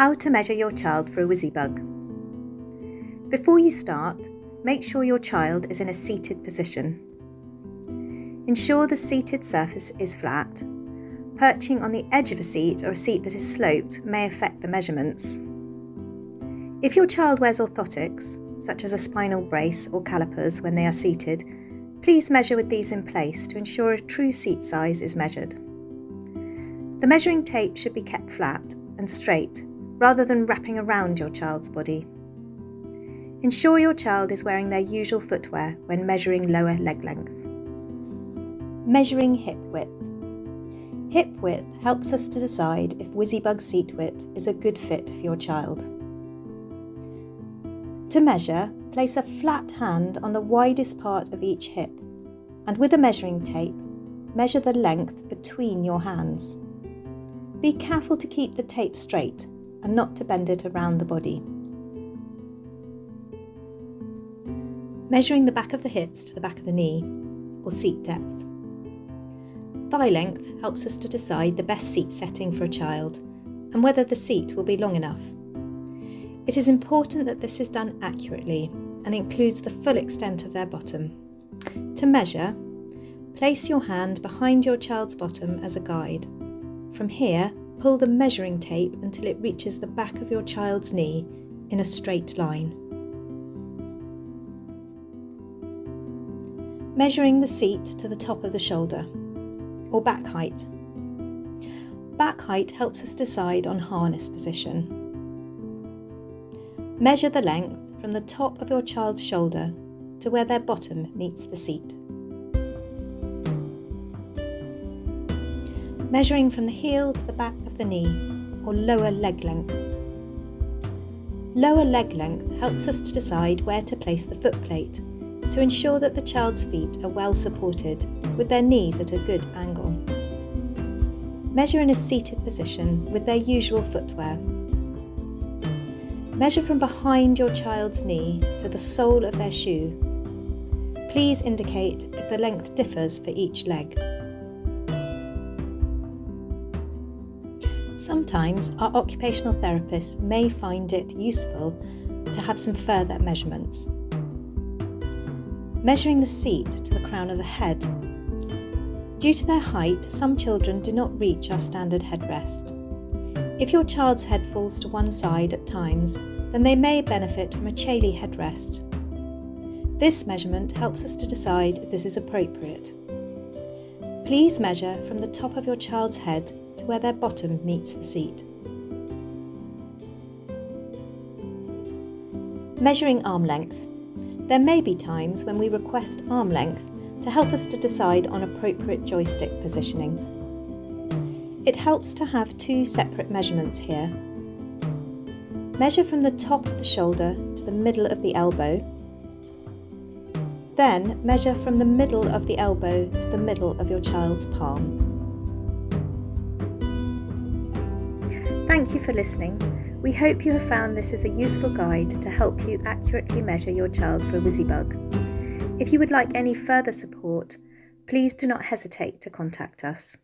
How to measure your child for a Wizzybug. Before you start, make sure your child is in a seated position. Ensure the seated surface is flat. Perching on the edge of a seat or a seat that is sloped may affect the measurements. If your child wears orthotics, such as a spinal brace or calipers when they are seated, please measure with these in place to ensure a true seat size is measured. The measuring tape should be kept flat and straight, rather than wrapping around your child's body. Ensure your child is wearing their usual footwear when measuring lower leg length. Measuring hip width. Hip width helps us to decide if Wizzybug seat width is a good fit for your child. To measure, place a flat hand on the widest part of each hip, and with a measuring tape, measure the length between your hands. Be careful to keep the tape straight and not to bend it around the body. Measuring the back of the hips to the back of the knee, or seat depth. Thigh length helps us to decide the best seat setting for a child and whether the seat will be long enough. It is important that this is done accurately and includes the full extent of their bottom. To measure, place your hand behind your child's bottom as a guide. From here, pull the measuring tape until it reaches the back of your child's knee in a straight line. Measuring the seat to the top of the shoulder, or back height. Back height helps us decide on harness position. Measure the length from the top of your child's shoulder to where their bottom meets the seat. Measuring from the heel to the back of the knee, or lower leg length. Lower leg length helps us to decide where to place the footplate to ensure that the child's feet are well supported with their knees at a good angle. Measure in a seated position with their usual footwear. Measure from behind your child's knee to the sole of their shoe. Please indicate if the length differs for each leg. Sometimes our occupational therapists may find it useful to have some further measurements. Measuring the seat to the crown of the head. Due to their height, some children do not reach our standard headrest. If your child's head falls to one side at times, then they may benefit from a Chaley headrest. This measurement helps us to decide if this is appropriate. Please measure from the top of your child's head to where their bottom meets the seat. Measuring arm length. There may be times when we request arm length to help us to decide on appropriate joystick positioning. It helps to have two separate measurements here. Measure from the top of the shoulder to the middle of the elbow. Then measure from the middle of the elbow to the middle of your child's palm. Thank you for listening. We hope you have found this as a useful guide to help you accurately measure your child for a Wizzybug. If you would like any further support, please do not hesitate to contact us.